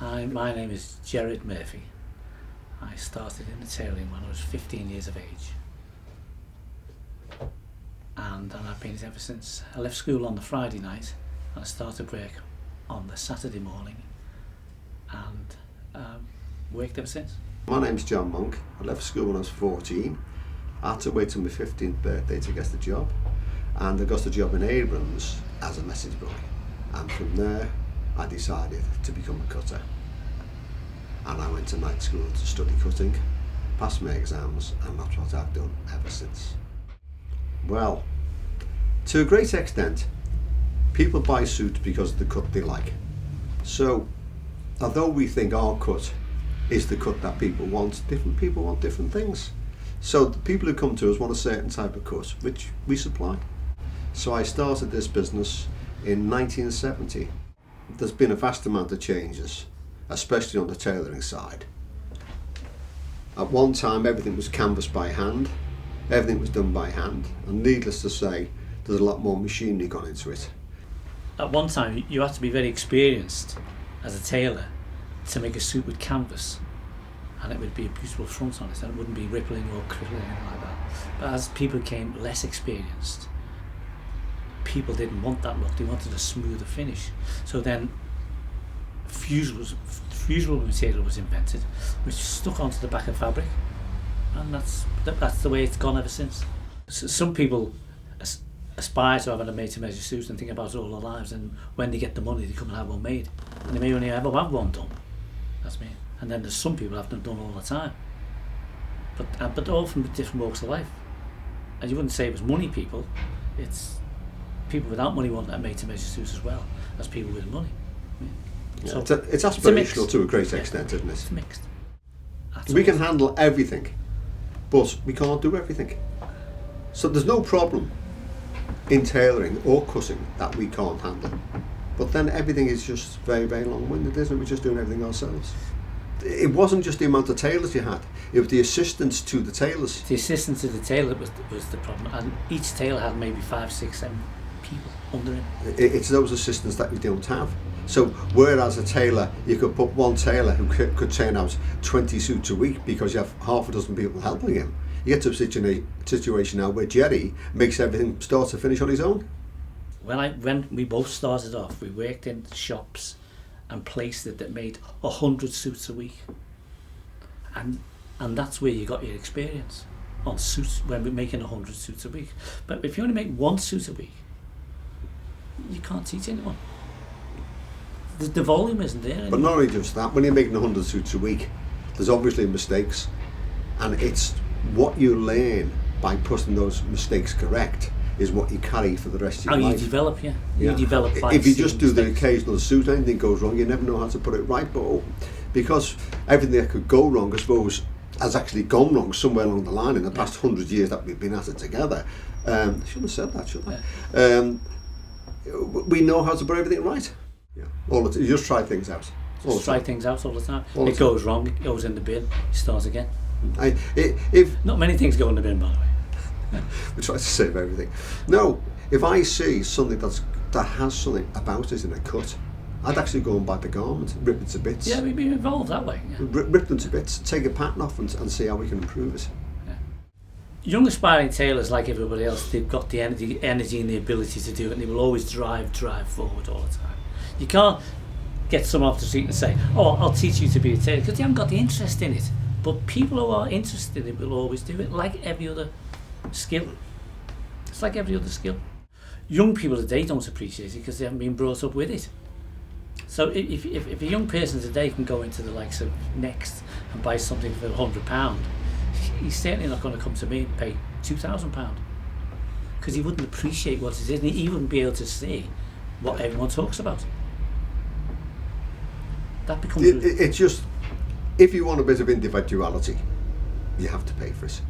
My name is Gerard Murphy. I started in the tailoring when I was 15 years of age. And I've been it ever since. I left school on the Friday night and I started work on the Saturday morning and worked ever since. My name's John Monk. I left school when I was 14. I had to wait till my 15th birthday to get the job, and I got the job in Abrams as a message boy, and from there I decided to become a cutter, and I went to night school to study cutting, passed my exams, and that's what I've done ever since. Well, to a great extent, people buy suits because of the cut they like. So although we think our cut is the cut that people want, different people want different things. So the people who come to us want a certain type of cut, which we supply. So I started this business in 1970. There's been a vast amount of changes, especially on the tailoring side. At one time, everything was canvassed by hand, everything was done by hand, and needless to say, there's a lot more machinery gone into it. At one time, you had to be very experienced as a tailor to make a suit with canvas, and it would be a beautiful front on it, and it wouldn't be rippling or crippling or anything like that. But as people became less experienced, people didn't want that look, they wanted a smoother finish. So then fusible material was invented, which stuck onto the back of fabric, and that's the way it's gone ever since. Some people aspire to having a made-to-measure suit and think about it all their lives, and when they get the money they come and have one made, and they may only ever have one done. That's me. And then there's some people have them done all the time, but all from different walks of life. And you wouldn't say it was money people, it's people without money want a made-to-measure suit as well as people with money. Yeah, So it's aspirational to a great extent, isn't it? It's mixed. We can handle everything, but we can't do everything. So there's no problem in tailoring or cutting that we can't handle. But then everything is just very, very long-winded, isn't it? We're just doing everything ourselves. It wasn't just the amount of tailors you had, it was the assistants to the tailors. The assistant to the tailor was the problem, and each tailor had maybe 5, 6, 7 people under him. It's those assistants that we don't have. So whereas a tailor, you could put one tailor who could turn out 20 suits a week because you have half a dozen people helping him. You get to a situation now where Jerry makes everything start to finish on his own. When we both started off, we worked in shops and places that made 100 suits a week, and that's where you got your experience on suits, when we're making 100 suits a week. But if you only make 1 suit a week, you can't teach anyone. The volume isn't there anymore. But not only just that, when you're making 100 suits a week, there's obviously mistakes, and it's what you learn by putting those mistakes correct is what you carry for the rest of your life. You develop, You develop. If you just do the occasional suit, anything goes wrong, you never know how to put it right. But because everything that could go wrong, I suppose, has actually gone wrong somewhere along the line in the past 100 years that we've been at it together. I shouldn't have said that, should I? Yeah. We know how to put everything right. Yeah. You just try things out. Just try things out all the time. It goes wrong, it goes in the bin, you start again. Not many things go in the bin, by the way. We try to save everything. No, if I see something that has something about it in a cut, I'd actually go and buy the garment, rip it to bits. Yeah, we'd be involved that way. Yeah. Rip them to bits, take a pattern off and see how we can improve it. Yeah. Young aspiring tailors, like everybody else, they've got the energy and the ability to do it, and they will always drive forward all the time. You can't get someone off the street and say, "Oh, I'll teach you to be a tailor," because they haven't got the interest in it. But people who are interested in it will always do it, like every other skill. It's like every other skill. Young people today don't appreciate it because they haven't been brought up with it. So if a young person today can go into the likes of Next and buy something for £100, he's certainly not going to come to me and pay £2,000, because he wouldn't appreciate what it is, and he wouldn't be able to see what everyone talks about. That becomes it's just, if you want a bit of individuality, you have to pay for it.